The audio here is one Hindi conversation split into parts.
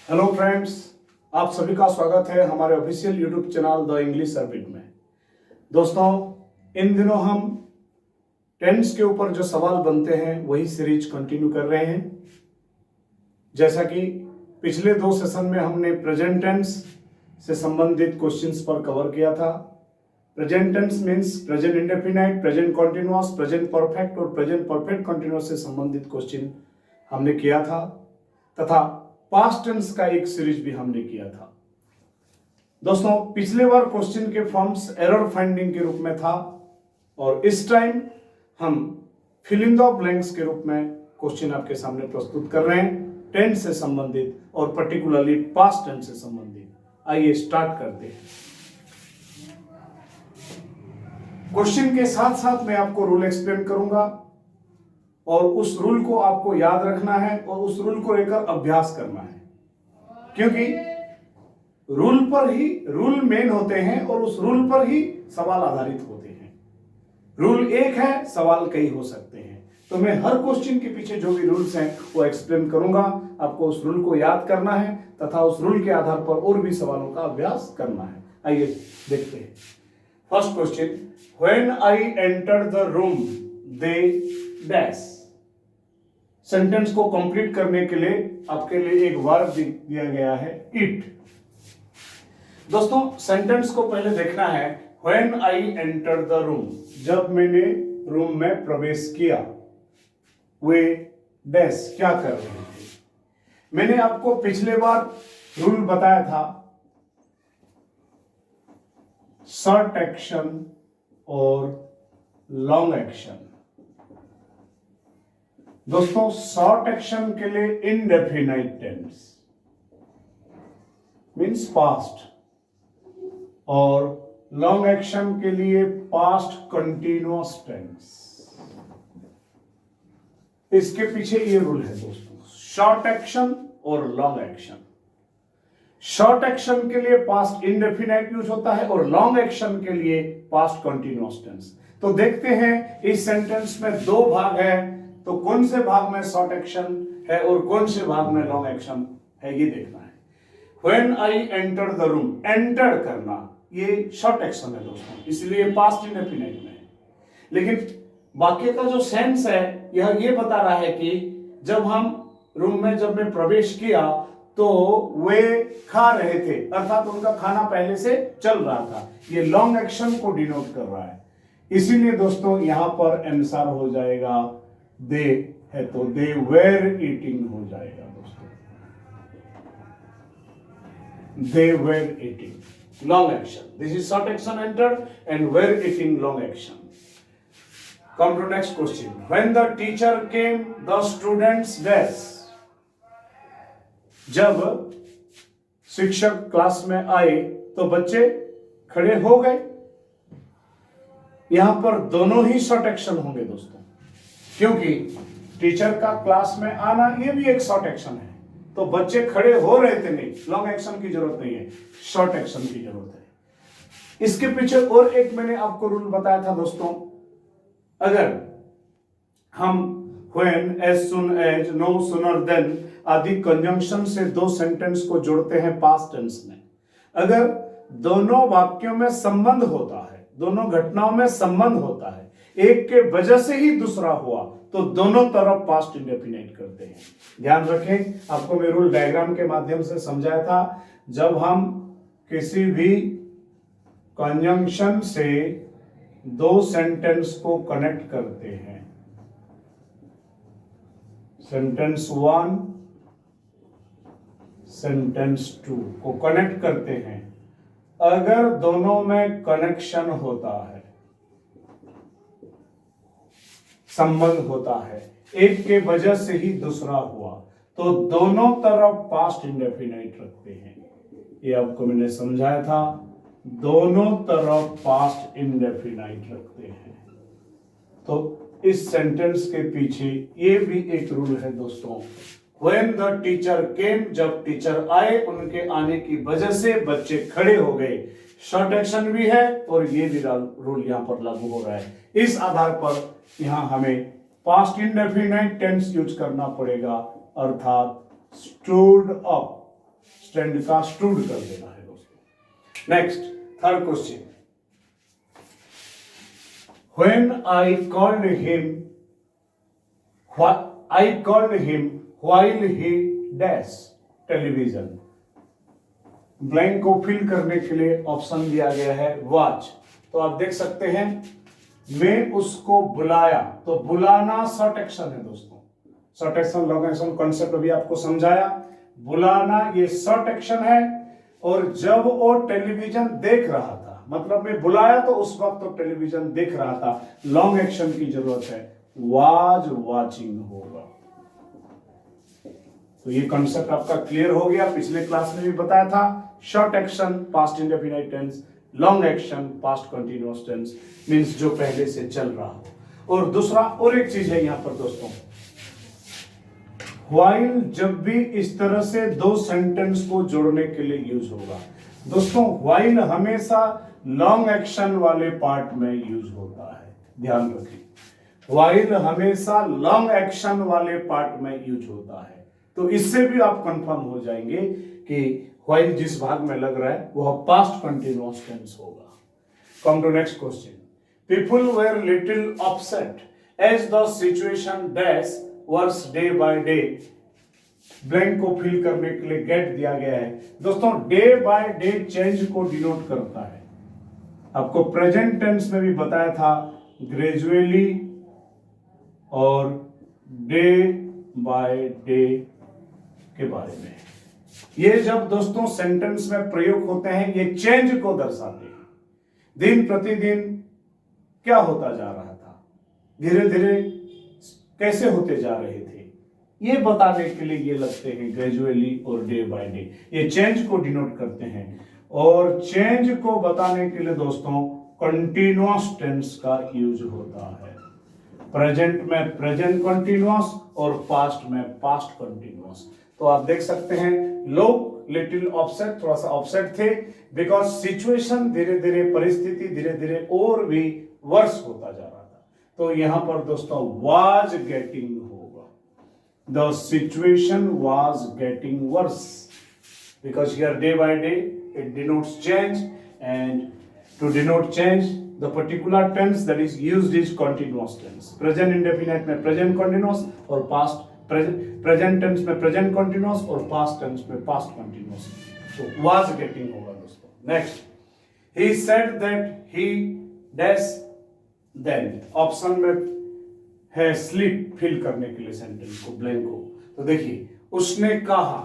हेलो फ्रेंड्स, आप सभी का स्वागत है हमारे official YouTube channel the English Arabic में। दोस्तों, इन दिनों हम टेंस के ऊपर जो सवाल बनते हैं वही सीरीज कंटिन्यू कर रहे हैं। जैसा कि पिछले 2 सेशन में हमने प्रेजेंट टेंस से संबंधित क्वेश्चंस पर कवर किया था। Present tense means present indefinite, present continuous, present perfect और प्रेजेंट परफेक्ट कॉन्टिन्यूअस से संबंधित क्वेश्चन हमने किया था, तथा पास्ट टेंस का एक सीरीज भी हमने किया था। दोस्तों, पिछले बार क्वेश्चन के फॉर्म्स एरर फाइंडिंग के रूप में था और इस टाइम हम फिल इन द ब्लैंक्स के रूप में क्वेश्चन आपके सामने प्रस्तुत कर रहे हैं, टेंस से संबंधित और पर्टिकुलरली पास्ट टेंस से संबंधित। आइए स्टार्ट करते हैं। क्वेश्चन के साथ साथ मैं आपको रूल एक्सप्लेन करूंगा और उस रूल को आपको याद रखना है और उस रूल को लेकर अभ्यास करना है, क्योंकि रूल मेन होते हैं और उस रूल पर ही सवाल आधारित होते हैं। रूल एक है, सवाल कई हो सकते हैं। तो मैं हर क्वेश्चन के पीछे जो भी रूल्स हैं वो एक्सप्लेन करूंगा। आपको उस रूल को याद करना है तथा उस रूल के आधार पर और भी सवालों का अभ्यास करना है। आइए देखते हैं। First question, when I enter the room they dash. Sentence को कंप्लीट करने के लिए आपके लिए एक वर्ब दिया गया है, इट। दोस्तों, सेंटेंस को पहले देखना है। When I enter the room, जब मैंने रूम में प्रवेश किया, वे डैश क्या कर रहे थे। मैंने आपको पिछले बार रूल बताया था, शॉर्ट एक्शन और लॉन्ग एक्शन। दोस्तों, शॉर्ट एक्शन के लिए इनडेफिनाइट टेंस मीन्स पास्ट और लॉन्ग एक्शन के लिए पास्ट कंटिन्यूअस टेंस। इसके पीछे ये रूल है दोस्तों, शॉर्ट एक्शन और लॉन्ग एक्शन। शॉर्ट एक्शन के लिए पास्ट इंडेफिनाइट यूज होता है और लॉन्ग एक्शन के लिए पास्ट कंटिन्यूअस टेंस। तो देखते हैं, इस सेंटेंस में 2 भाग है, तो कौन से भाग में शॉर्ट एक्शन है और कौन से भाग में लॉन्ग एक्शन है, ये देखना है। When I enter the room, enter करना ये शॉर्ट एक्शन है दोस्तों, इसलिए पास्ट इंडेफिनाइट में है। लेकिन वाक्य का जो सेंस है यह ये बता रहा है कि जब हम रूम में जब मैं प्रवेश किया तो वे खा रहे थे, अर्थात उनका खाना पहले से चल रहा था। ये लॉन्ग एक्शन को डिनोट कर रहा है। इसीलिए दोस्तों यहां पर आंसर हो जाएगा दे है, तो दे वेर ईटिंग हो जाएगा दोस्तों, they were eating. Long action, this is short action enter and were eating long action. Come to next question. When the teacher came, the students dash. जब शिक्षक क्लास में आए तो बच्चे खड़े हो गए। यहां पर दोनों ही शॉर्ट एक्शन होंगे दोस्तों, क्योंकि टीचर का क्लास में आना ये भी एक शॉर्ट एक्शन है। तो बच्चे खड़े हो रहे थे, नहीं, लॉन्ग एक्शन की जरूरत नहीं है, शॉर्ट एक्शन की जरूरत है। इसके पीछे और एक मैंने आपको रूल बताया था दोस्तों, अगर हम when, as soon as, no sooner than आदि कंजंक्शन से 2 सेंटेंस को जोड़ते हैं पास्ट टेंस में, अगर दोनों वाक्यों में संबंध होता है, दोनों घटनाओं में संबंध होता है, एक के वजह से ही दूसरा हुआ, तो दोनों तरफ पास्ट इंडेफिनाइट करते हैं। ध्यान रखें, आपको मैं रूल डायग्राम के माध्यम से समझाया था। जब हम किसी भी कंजंक्शन से 2 सेंटेंस को कनेक्ट करते हैं, सेंटेंस 1 सेंटेंस 2 को कनेक्ट करते हैं, अगर दोनों में कनेक्शन होता है, संबंध होता है, एक के वजह से ही दूसरा हुआ, तो दोनों तरफ पास्ट इंडेफिनाइट रखते हैं। ये आपको मैंने समझाया था, दोनों तरफ पास्ट इंडेफिनाइट रखते हैं। तो इस सेंटेंस के पीछे ये भी एक रूल है दोस्तों, व्हेन द टीचर केम, जब टीचर आए, उनके आने की वजह से बच्चे खड़े हो गए। शॉर्ट एक्शन भी है और ये भी रूल यहां पर लागू हो रहा है। इस आधार पर यहां हमें पास्ट इंडेफिनाइट टेंस यूज करना पड़ेगा, अर्थात स्टूड अप, स्टैंड का स्टूड कर देना है दोस्तों। Next third question, when I called him while he dash television. Blank को फिल करने के लिए ऑप्शन दिया गया है वॉच। तो आप देख सकते हैं, मैं उसको बुलाया, तो बुलाना शॉर्ट एक्शन है दोस्तों। Short action long action concept अभी आपको समझाया। बुलाना ये शॉर्ट एक्शन है, और जब वो टेलीविजन देख रहा था, मतलब मैं बुलाया तो उस वक्त तो टेलीविजन देख रहा था, लॉन्ग एक्शन की जरूरत है, वाज वाचिंग होगा। तो ये कॉन्सेप्ट आपका क्लियर हो गया। पिछले क्लास में भी बताया था, short action past indefinite tense, long action past continuous tense, means जो पहले से चल रहा हो। और दूसरा और एक चीज है यहां पर दोस्तों, व्हाइल जब भी इस तरह से दो सेंटेंस को जोड़ने के लिए यूज होगा दोस्तों, व्हाइल हमेशा लॉन्ग एक्शन वाले पार्ट में यूज होता है, ध्यान रखिए। व्हाइल हमेशा लॉन्ग एक्शन वाले पार्ट में यूज होता है। तो इससे भी आप कंफर्म हो जाएंगे कि व्हाइल जिस भाग में लग रहा है वह पास्ट कंटीन्यूअस टेंस होगा। Come to next question, people were little upset as the situation dash worse day by day. Blank को फिल करने के लिए गेट दिया गया है दोस्तों। डे बाय डे चेंज को डिनोट करता है। आपको प्रेजेंट टेंस में भी बताया था, ग्रेजुअली और डे बाय डे के बारे में। ये जब दोस्तों सेंटेंस में प्रयोग होते हैं, ये चेंज को दर्शाते हैं। दिन प्रतिदिन क्या होता जा रहा था, धीरे धीरे कैसे होते जा रहे थे, ये बताने के लिए ये लगते हैं ग्रेजुअली और डे बाय डे। ये चेंज को डिनोट करते हैं। और चेंज को बताने के लिए दोस्तों कंटीन्यूअस टेंस का यूज होता है। प्रेजेंट में प्रेजेंट कंटीन्यूअस और पास्ट में पास्ट कंटीन्यूअस। तो आप देख सकते हैं, लोग लिटिल ऑफसेट, थोड़ा सा ऑफसेट थे, बिकॉज सिचुएशन धीरे धीरे, परिस्थिति धीरे धीरे और भी वर्स होता जा रहा था। तो यहां पर दोस्तों वाज गेटिंग होगा, the situation was getting worse, because here day by day it denotes change, and to denote change the particular tense that is used is continuous tense. Present indefinite में present continuous और past present tense में present continuous और past tense में past continuous. So was getting होगा दोस्तों. Next, he said that he dash then. Option में है sleep फिल करने के लिए सेंटेंस को, ब्लैंक को। तो देखिए, उसने कहा,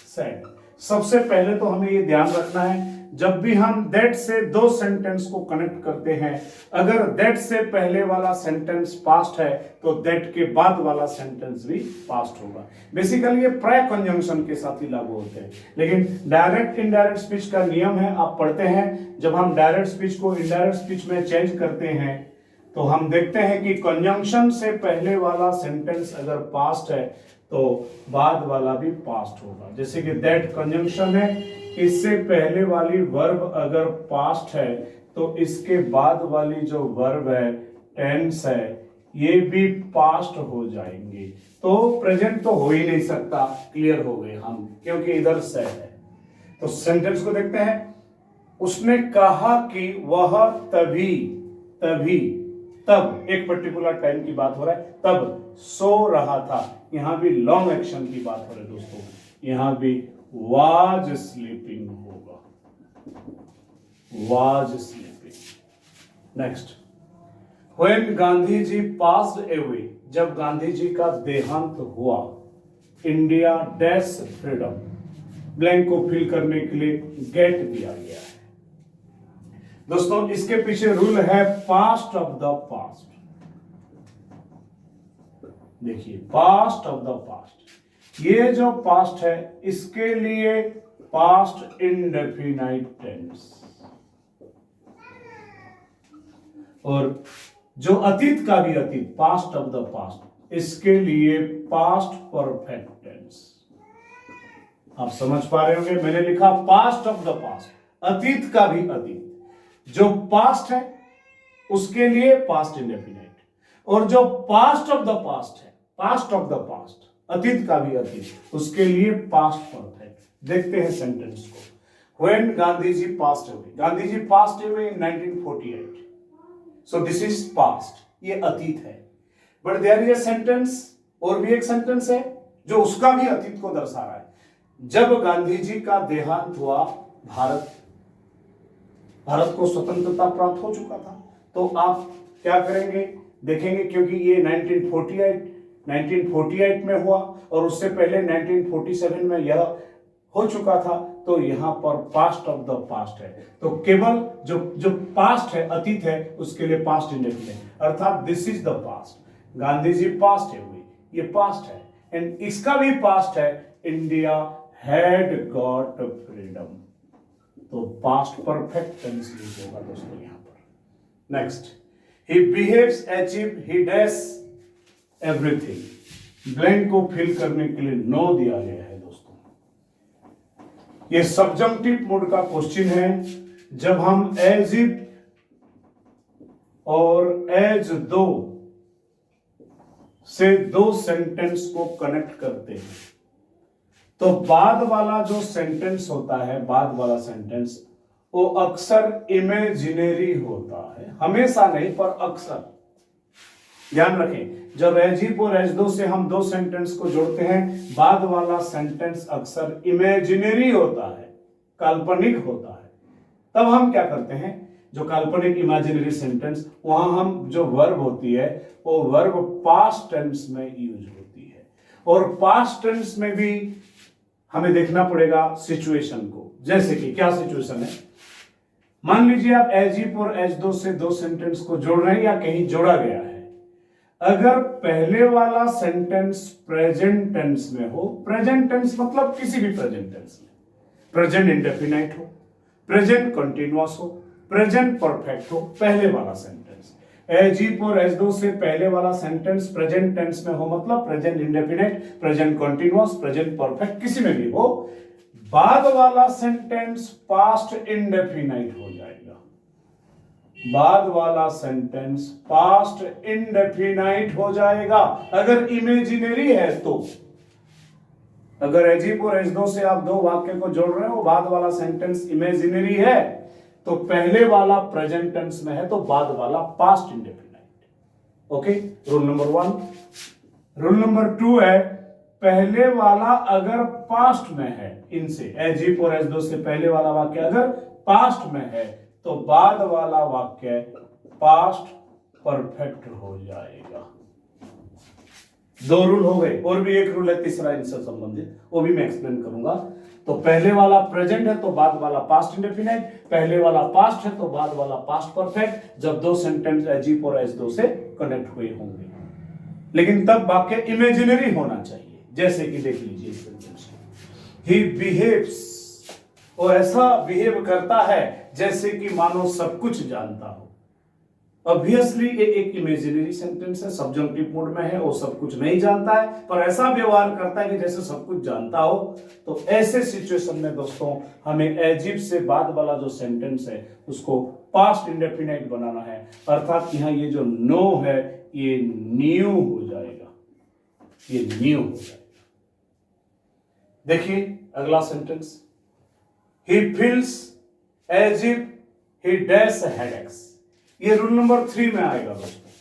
said। सबसे पहले तो हमें ये ध्यान रखना है, जब भी हम दैट से दो सेंटेंस को कनेक्ट करते हैं, अगर दैट से पहले वाला सेंटेंस पास्ट है तो दैट के बाद वाला सेंटेंस भी पास्ट होगा। बेसिकली ये प्राय कंजंक्शन के साथ ही लागू होते हैं, लेकिन डायरेक्ट इनडायरेक्ट स्पीच का नियम है, आप पढ़ते हैं, जब हम डायरेक्ट स्पीच को इनडायरेक्ट स्पीच में चेंज करते हैं तो हम देखते हैं कि कंजंक्शन से पहले वाला सेंटेंस अगर पास्ट है तो बाद वाला भी पास्ट होगा। जैसे कि दैट कंजंक्शन है, इससे पहले वाली वर्ब अगर पास्ट है तो इसके बाद वाली जो वर्ब है, टेंस है, ये भी पास्ट हो जाएंगे। तो प्रेजेंट तो हो ही नहीं सकता, क्लियर हो गए हम, क्योंकि इधर से है। तो सेंटेंस को देखते हैं, उसने कहा कि वह तभी तभी तब, एक पर्टिकुलर टाइम की बात हो रहा है, तब सो रहा था। यहां भी लॉन्ग एक्शन की बात हो रही है दोस्तों, यहां भी वाज स्लीपिंग होगा, was sleeping. Next, when Gandhi ji passed away, जब गांधी जी का देहांत हुआ, इंडिया डैश फ्रीडम। ब्लैंक को फिल करने के लिए गेट दिया गया है दोस्तों। इसके पीछे रूल है पास्ट ऑफ द पास्ट। देखिए, पास्ट ऑफ द पास्ट, ये जो पास्ट है इसके लिए पास्ट इंडेफिनाइट टेंस, और जो अतीत का भी अतीत, पास्ट ऑफ द पास्ट, इसके लिए पास्ट परफेक्ट टेंस। आप समझ पा रहे होंगे, मैंने लिखा पास्ट ऑफ द पास्ट, अतीत का भी अतीत। जो पास्ट है उसके लिए पास्ट इंडेफिनाइट, और जो पास्ट ऑफ द पास्ट है, पास्ट ऑफ द पास्ट, अतीत का भी अतीत, उसके लिए पास्ट परफेक्ट। देखते हैं सेंटेंस को। When Gandhi ji passed away, Gandhi ji passed away in 1948, so this is past, ये अतीत है। But there is a sentence, और भी एक सेंटेंस है जो उसका भी अतीत को दर्शा रहा है। जब गांधी जी का देहांत हुआ, भारत को स्वतंत्रता प्राप्त हो चुका था, तो आप क्या करेंगे, देखेंगे, क्योंकि ये 1948 में हुआ और उससे पहले 1947 में यह हो चुका था, तो यहां पर पास्ट ऑफ द पास्ट है। तो केवल जो पास्ट है, अतीत है, उसके लिए पास्ट इंडेफिनिट, अर्थात this is the past. Gandhi ji past है, ये पास्ट है। एंड इसका भी पास्ट है, इंडिया हैड गॉट फ्रीडम। तो पास्ट परफेक्ट टेंस यूज होगा दोस्तों यहां पर। Next, he behaves as if he dash everything. Blank को फिल करने के लिए नो दिया गया है दोस्तों। ये सब्जंक्टिव मोड का क्वेश्चन है। जब हम एज इफ और एज दो से दो सेंटेंस को कनेक्ट करते हैं, तो बाद वाला जो सेंटेंस होता है, बाद वाला सेंटेंस, वो अक्सर इमेजिनरी होता है, हमेशा नहीं पर अक्सर। ध्यान रखें, जब एज इफ और एज दो से हम दो सेंटेंस को जोड़ते हैं, बाद वाला सेंटेंस अक्सर इमेजिनरी होता है, काल्पनिक होता है। तब हम क्या करते हैं, जो काल्पनिक इमेजिनरी सेंटेंस, वहां हम जो वर्ब होती है वो वर्ब पास्ट टेंस में यूज होती है। और पास्ट टेंस में भी हमें देखना पड़ेगा सिचुएशन को। जैसे कि क्या सिचुएशन है, मान लीजिए आप एज इफ और एज दो से दो सेंटेंस को जोड़ रहे हैं या कहीं जोड़ा गया है। अगर पहले वाला सेंटेंस प्रेजेंट टेंस में हो, प्रेजेंट टेंस मतलब किसी भी प्रेजेंट टेंस में, प्रेजेंट इंडेफिनाइट हो, प्रेजेंट कंटीन्यूअस हो, प्रेजेंट परफेक्ट हो, पहले वाला सेंटेंस एज इफ और एज दो से पहले वाला सेंटेंस प्रेजेंट टेंस में हो, मतलब present indefinite, present continuous, present perfect, किसी में भी हो, बाद वाला सेंटेंस पास्ट इंडेफिनाइट हो जाएगा। बाद वाला सेंटेंस पास्ट इंडेफिनाइट हो जाएगा अगर इमेजिनरी है तो। अगर एज इफ और एज दो से आप दो वाक्य को जोड़ रहे हो, बाद वाला सेंटेंस इमेजिनरी है, तो पहले वाला प्रेजेंट टेंस में है, तो बाद वाला past indefinite. Okay, rule number 1। Rule number 2 है, पहले वाला अगर पास्ट में है, इनसे एज इफ और एज दो से पहले वाला वाक्य अगर पास्ट में है, तो बाद वाला वाक्य पास्ट परफेक्ट हो जाएगा। दो रूल हो गए, और भी एक रूल है तीसरा इनसे संबंधित, वो भी मैं एक्सप्लेन करूंगा। तो पहले वाला प्रेजेंट है तो बाद वाला पास्ट इंडेफिनाइट, पहले वाला पास्ट है तो बाद वाला पास्ट परफेक्ट, जब दो सेंटेंस एज इफ और एज दो से कनेक्ट हुए होंगे। लेकिन तब वाक्य इमेजिनरी होना चाहिए। जैसे कि देख लीजिए इस सेंटेंस में, ही बिहेव्स, वो ऐसा बिहेव करता है जैसे कि मानो सब कुछ जानता हो। ऑब्वियसली ये एक इमेजिनरी सेंटेंस है, सब्जंक्टिव मोड में है, वो सब कुछ नहीं जानता है पर ऐसा व्यवहार करता है कि जैसे सब कुछ जानता हो। तो ऐसे सिचुएशन में दोस्तों हमें एज इफ से बाद वाला जो सेंटेंस है उसको पास्ट इंडेफिनाइट बनाना है, अर्थात यहां ये जो नो है ये न्यू हो जाएगा, ये न्यू हो जाएगा। देखिए अगला sentence, he feels as if he dash headaches. ये रूल नंबर 3 में आएगा दोस्तों।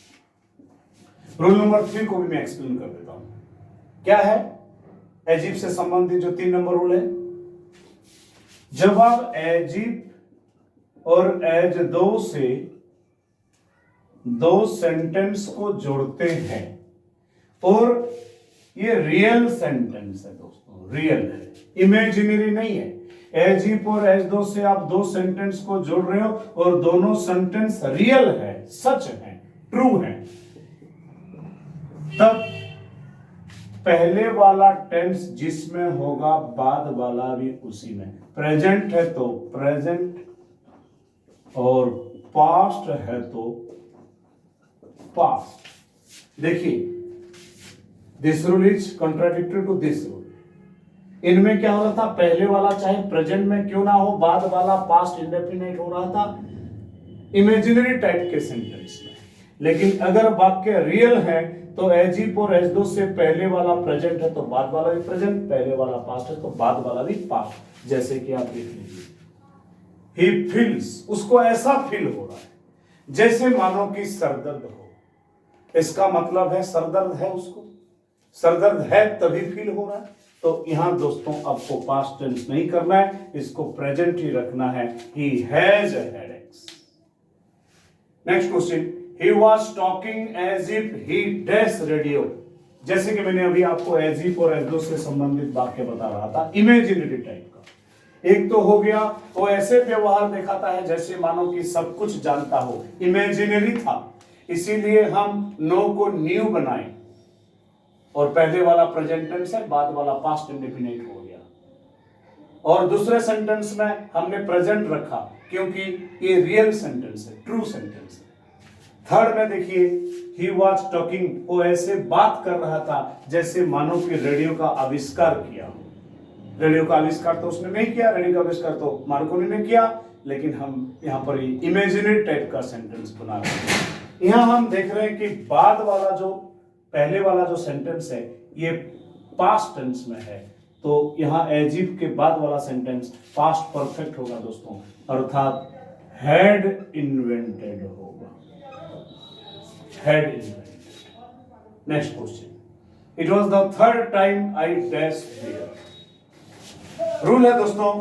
रूल नंबर 3 को भी मैं एक्सप्लेन कर देता हूं। क्या है, एज इफ से संबंधित जो 3 नंबर रूल है, जब आप एज इफ और एज दो से दो सेंटेंस को जोड़ते हैं, और ये रियल सेंटेंस है दोस्तों, रियल है, इमेजिनरी नहीं है। एज इफ और एज दो से आप दो सेंटेंस को जोड़ रहे हो और दोनों सेंटेंस रियल है, सच है, ट्रू है, तब पहले वाला टेंस जिसमें होगा बाद वाला भी उसी में। प्रेजेंट है तो प्रेजेंट, और पास्ट है तो पास्ट। देखिए this rule is contradictory to this rule. इनमें क्या हो रहा था, पहले वाला चाहे प्रेजेंट में क्यों ना हो, बाद वाला पास्ट इंडेफिनाइट हो रहा था इमेजिनरी टाइप के सेंटेंस में। लेकिन अगर वाक्य रियल है तो एज इफ और एज दो से पहले वाला प्रेजेंट है तो बाद वाला भी प्रेजेंट, पहले वाला पास्ट है तो बाद वाला भी पास्ट, जैसे कि आप लिख लीजिए ही फील्स, उसको ऐसा फील हो रहा है जैसे मानो कि सरदर्द हो। इसका मतलब है सरदर्द है, उसको सरदर्द है तभी फील हो रहा है। तो यहां दोस्तों आपको पास्ट टेंस नहीं करना है, इसको प्रेजेंट ही रखना है। He has headaches. Next question, he was talking as if he dash radio. जैसे कि मैंने अभी आपको एज इफ और एज दो से संबंधित वाक्य बता रहा था, इमेजिनरी टाइप का। एक तो हो गया वो ऐसे व्यवहार दिखाता है जैसे मानो कि सब कुछ जानता हो, इमेजिनरी था, इसीलिए हम नो को न्यू बनाए और पहले वाला प्रेजेंट टेंस है, बाद वाला पास्ट इंडेफिनिट हो गया। और दूसरे सेंटेंस में हमने प्रेजेंट रखा क्योंकि ये रियल सेंटेंस है, ट्रू सेंटेंस है। थर्ड में देखिए ही वॉज टॉकिंग, वो ऐसे बात कर रहा था जैसे मानो कि रेडियो का आविष्कार किया। रेडियो का आविष्कार तो उसने नहीं किया, रेडियो का आविष्कार तो मार्कोनी ने किया, लेकिन हम यहाँ पर इमेजिनरी टाइप का सेंटेंस बना रहे हैं। यहाँ हम देख रहे हैं कि बाद वाला जो पहले वाला जो सेंटेंस है ये पास्ट टेंस में है, तो यहाँ एज इफ के बाद वाला सेंटेंस पास्ट परफेक्ट होगा दोस्तों, अर्थात हैड इन्वेंटेड होगा, had invented. Next question, it was the third time I dash there. Rule है दोस्तों,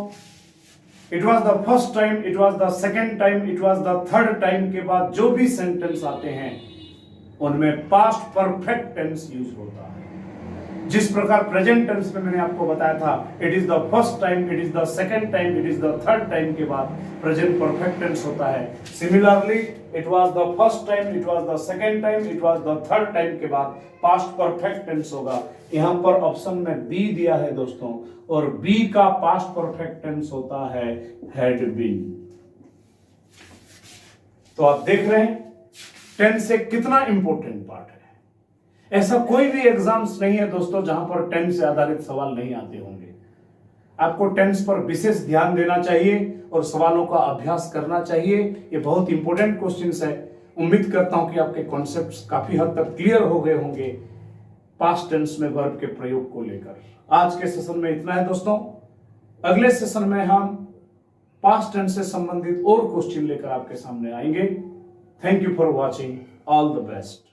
it was the first time, it was the second time, it was the third time के बाद जो भी सेंटेंस आते हैं उनमें पास्ट परफेक्ट टेंस यूज होता है। जिस प्रकार प्रेजेंट टेंस में मैंने आपको बताया था, it is the first time, it is the second time, it is the third time के बाद प्रेजेंट परफेक्ट टेंस होता है। Similarly it was the first time, it was the second time, it was the third time के बाद पास्ट परफेक्ट टेंस होगा। यहां पर ऑप्शन में बी दिया है दोस्तों, और बी का पास्ट परफेक्ट टेंस होता है हैड बीन। तो आप देख रहे हैं टेंस एक कितना इंपॉर्टेंट पार्ट है। ऐसा कोई भी एग्जाम्स नहीं है दोस्तों जहां पर टेंस से आधारित सवाल नहीं आते होंगे। आपको टेंस पर विशेष ध्यान देना चाहिए और सवालों का अभ्यास करना चाहिए। ये बहुत इंपॉर्टेंट क्वेश्चंस है। उम्मीद करता हूं कि आपके कॉन्सेप्ट्स काफी हद तक क्लियर हो गए होंगे पास्ट टेंस में वर्ब के प्रयोग को लेकर। आज के सेशन में इतना है दोस्तों। अगले सेशन में हम पास्ट टेंस से संबंधित और क्वेश्चन लेकर आपके सामने आएंगे। Thank you for watching, all the best.